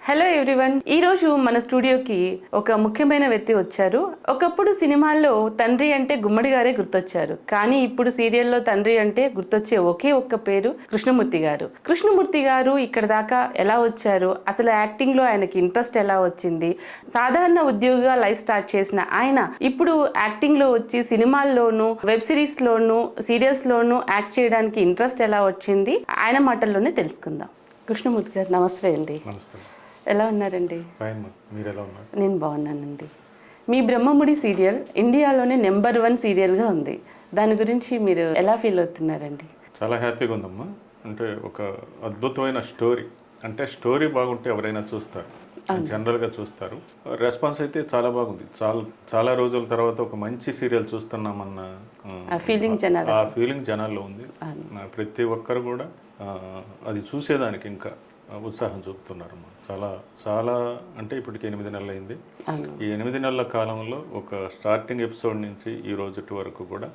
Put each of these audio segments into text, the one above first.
Hello everyone, ఈరోజు మన స్టూడియోకి ఒక ముఖ్యమైన వ్యక్తి వచ్చారు. ఒకప్పుడు సినిమాల్లో తండ్రి అంటే గుమ్మడి గారే గుర్తొచ్చారు, కానీ ఇప్పుడు సీరియల్లో తండ్రి అంటే గుర్తొచ్చే ఒకే ఒక్క పేరు కృష్ణమూర్తి గారు. కృష్ణమూర్తి గారు ఇక్కడ దాకా ఎలా వచ్చారు, అసలు యాక్టింగ్లో ఆయనకి ఇంట్రెస్ట్ ఎలా వచ్చింది, సాధారణ ఉద్యోగిగా లైఫ్ స్టార్ట్ చేసిన ఆయన ఇప్పుడు యాక్టింగ్లో వచ్చి సినిమాల్లోనూ వెబ్ సిరీస్లోనూ సీరియల్స్లోనూ యాక్ట్ చేయడానికి ఇంట్రెస్ట్ ఎలా వచ్చింది, ఆయన మాటల్లోనే తెలుసుకుందాం. కృష్ణమూర్తి గారు నమస్తే అండి. నమస్తే. ఎలా ఉన్నారండి? మీరు ఎలా ఉన్నారు? నేను బాగున్నానండి. మీ బ్రహ్మముడి సీరియల్ ఇండియాలోనే నెంబర్ 1 సీరియల్గా ఉంది. దాని గురించి మీరు ఎలా ఫీల్ అవుతున్నారండి? చాలా హ్యాపీగా ఉందమ్మా. అంటే ఒక అద్భుతమైన స్టోరీ, అంటే స్టోరీ బాగుంటే ఎవరైనా చూస్తారు, జనరల్గా చూస్తారు. రెస్పాన్స్ అయితే చాలా బాగుంది. చాలా రోజుల తర్వాత ఒక మంచి సీరియల్ చూస్తున్నామన్న ఫీలింగ్ జనాల్లో ఉంది. ప్రతి ఒక్కరు కూడా అది చూసేదానికి ఇంకా ఉత్సాహం చూపుతున్నారమ్మా. చాలా అంటే ఇప్పటికి 8 నెలలు అయింది. ఈ 8 నెలల కాలంలో ఒక స్టార్టింగ్ ఎపిసోడ్ నుంచి ఈ రోజు వరకు కూడా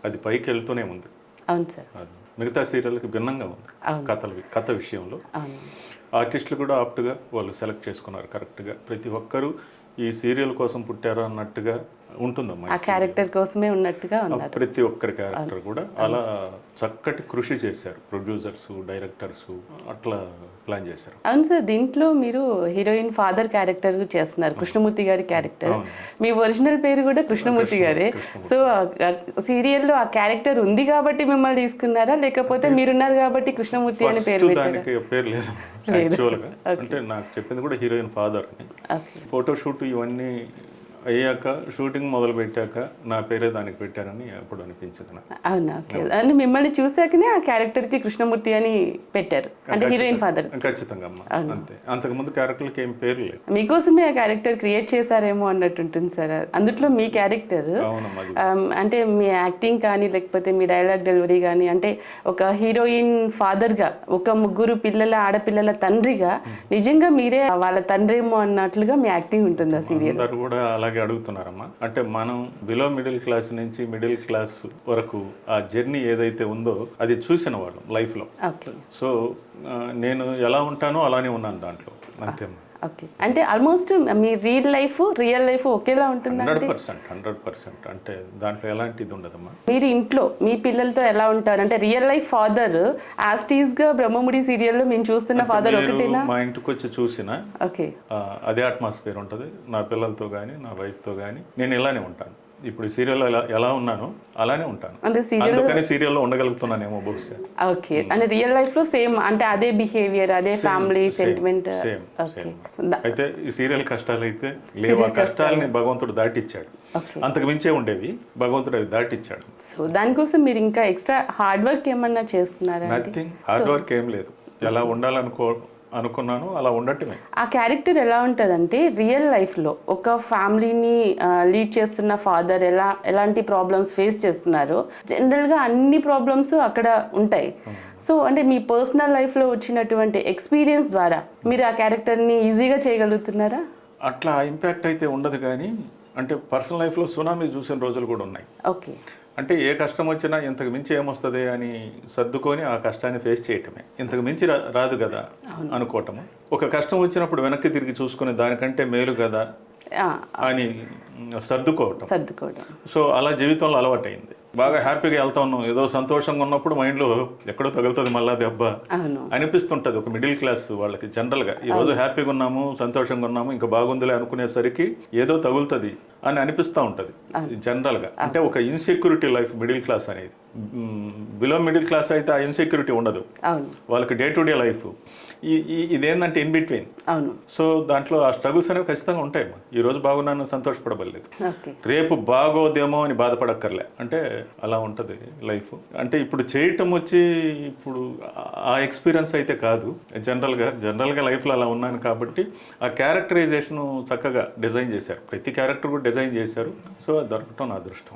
అది పైకి వెళ్తూనే ఉంది. అవును సార్. మిగతా సీరియల్కి భిన్నంగా ఉంది. కథ విషయంలో ఆర్టిస్టులు కూడా ఆప్ట్గా వాళ్ళు సెలెక్ట్ చేసుకున్నారు కరెక్ట్గా. ప్రతి ఒక్కరూ ఈ సీరియల్ కోసం పుట్టారు అన్నట్టుగా ఉంటుందమ్మా. ఆ క్యారెక్టర్ కోసమే ఉన్నట్టుగా ప్రతి ఒక్కరి క్యారెక్టర్ కూడా అలా చక్కటి కృషి చేశారు. ప్రొడ్యూసర్స్, డైరెక్టర్స్ అట్లా ప్లాన్ చేశారు. అవును సార్. దీంట్లో మీరు హీరోయిన్ ఫాదర్ క్యారెక్టర్ చేస్తున్నారు, కృష్ణమూర్తి గారి క్యారెక్టర్. మీ ఒరిజినల్ పేరు కూడా కృష్ణమూర్తి గారే. సో సీరియల్లో ఆ క్యారెక్టర్ ఉంది కాబట్టి మిమ్మల్ని తీసుకున్నారా, లేకపోతే మీరున్నారు కాబట్టి కృష్ణమూర్తి అని పేరు దానికి పేరు లేదు యాక్చువల్గా. అంటే నాకు చెప్పింది కూడా హీరోయిన్ ఫాదర్ అని. ఫోటోషూట్ ఇవన్నీ అయ్యాక, షూటింగ్ మొదలు పెట్టాక నా పేరే దానికి పెట్టారని అప్పుడు అనిపించింది నాకు. అవునా? ఓకే. అంటే మిమ్మల్ని చూసాకనే ఆ క్యారెక్టర్కి కృష్ణమూర్తి అని పెట్టారు, అంటే హీరోయిన్ ఫాదర్. ఖచ్చితంగా అమ్మా, అంతే. అంతకుముందు క్యారెక్టర్కి ఏం పేరు లేదు. మీకోసమే ఆ క్యారెక్టర్ క్రియేట్ చేశారేమో అన్నట్టు ఉంటుంది సార్. అందుట్లో మీ క్యారెక్టర్ అంటే మీ యాక్టింగ్ కానీ లేకపోతే మీ డైలాగ్ డెలివరీ కానీ, అంటే ఒక హీరోయిన్ ఫాదర్గా, ఒక 3 ఆడపిల్లల తండ్రిగా నిజంగా మీరే వాళ్ళ తండ్రేమో అన్నట్లుగా మీ యాక్టింగ్ ఉంటుంది ఆ సీరియల్ కూడా. అలాగే అడుగుతున్నారమ్మా. అంటే మనం బిలో మిడిల్ క్లాస్ నుంచి మిడిల్ క్లాస్ వరకు ఆ జర్నీ ఏదైతే ఉందో అది చూసిన వాళ్ళం లైఫ్లో. సో నేను ఎలా ఉంటానో అలానే ఉన్నాను దాంట్లో, అంతే. ఓకే. అంటే ఆల్మోస్ట్ మీ రియల్ లైఫ్ ఒకేలా ఉంటుంది. 100%. అంటే దాంట్లో ఎలాంటి ఇది ఉండదమ్మా. మీరు ఇంట్లో మీ పిల్లలతో ఎలా ఉంటారు, అంటే రియల్ లైఫ్ ఫాదర్ యాస్టీస్ గా బ్రహ్మముడి సీరియల్లో మేము చూస్తున్న ఫాదర్ ఒకటేనా? మా ఇంటికి వచ్చి చూసిన అదే అట్మాస్ఫియర్ ఉంటుంది. నా పిల్లలతో కానీ నా వైఫ్తో కానీ నేను ఇలానే ఉంటాను. ఇప్పుడు సీరియల్లో ఎలా ఉన్నానో అలానే ఉంటాను. అందుకని సీరియల్లో ఉండగలుగుతున్నానేమో బహుశా. ఓకే. అంటే రియల్ లైఫ్ లో సేమ్, అంటే అదే బిహేవియర్, అదే ఫ్యామిలీ సెంటిమెంట్. అయితే ఈ సీరియల్ కష్టాలు అయితే లేవు. ఆ కష్టాలని భగవంతుడు దాటిచ్చాడు. అంతకు మించే ఉండేవి, భగవంతుడు అవి దాటిచ్చాడు. సో దానికోసం మీరు ఇంకా ఎక్స్ట్రా హార్డ్ వర్క్ ఏమన్నా చేస్తున్నారా? నథింగ్, హార్డ్ వర్క్ ఏం లేదు. ఎలా ఉండాలనుకున్నాను అలా ఉండటమే. ఆ క్యారెక్టర్ ఎలా ఉంటుందంటే, రియల్ లైఫ్లో ఒక ఫ్యామిలీని లీడ్ చేస్తున్న ఫాదర్ ఎలాంటి ప్రాబ్లమ్స్ ఫేస్ చేస్తున్నారో జనరల్గా అన్ని ప్రాబ్లమ్స్ అక్కడ ఉంటాయి. సో అంటే మీ పర్సనల్ లైఫ్లో వచ్చినటువంటి ఎక్స్పీరియన్స్ ద్వారా మీరు ఆ క్యారెక్టర్ని ఈజీగా చేయగలుగుతున్నారా? అట్లా ఇంపాక్ట్ అయితే ఉండదు, కానీ అంటే పర్సనల్ లైఫ్లో సునామీ చూసిన రోజులు కూడా ఉన్నాయి. ఓకే. అంటే ఏ కష్టం వచ్చినా ఇంతకు మించి ఏమొస్తుంది అని సర్దుకొని ఆ కష్టాన్ని ఫేస్ చేయటమే. ఇంతకు మించి రాదు కదా అనుకోవటము. ఒక కష్టం వచ్చినప్పుడు వెనక్కి తిరిగి చూసుకుని దానికంటే మేలు కదా అని సర్దుకోవటం. సో అలా జీవితంలో అలవాటైంది. బాగా హ్యాపీగా వెళ్తా ఉన్నాం, ఏదో సంతోషంగా ఉన్నప్పుడు మైండ్లో ఎక్కడో తగులుతుంది మళ్ళా దెబ్బ అనిపిస్తుంటుంది. ఒక మిడిల్ క్లాస్ వాళ్ళకి జనరల్గా ఈరోజు హ్యాపీగా ఉన్నాము, సంతోషంగా ఉన్నాము, ఇంకా బాగుందిలే అనుకునేసరికి ఏదో తగులుతుంది అని అనిపిస్తూ ఉంటుంది జనరల్గా. అంటే ఒక ఇన్సెక్యూరిటీ లైఫ్ మిడిల్ క్లాస్ అనేది. బిలో మిడిల్ క్లాస్ అయితే ఆ ఇన్సెక్యూరిటీ ఉండదు, వాళ్ళకి డే టు డే లైఫ్. ఇదేంటంటే ఇన్ బిట్వీన్. సో దాంట్లో ఆ స్ట్రగుల్స్ అనేవి ఖచ్చితంగా ఉంటాయి. ఈరోజు బాగున్నాను సంతోషపడబడలేదు, రేపు బాగోదేమో అని బాధపడక్కర్లే. అంటే అలా ఉంటుంది లైఫ్. అంటే ఇప్పుడు చేయటం వచ్చి ఇప్పుడు ఆ ఎక్స్పీరియన్స్ అయితే కాదు. జనరల్గా లైఫ్లో అలా ఉన్నాను కాబట్టి ఆ క్యారెక్టరైజేషన్ చక్కగా డిజైన్ చేశారు. ప్రతి క్యారెక్టర్ కూడా డిజైన్ చేశారు. సో అది దొరకటం నా అదృష్టం.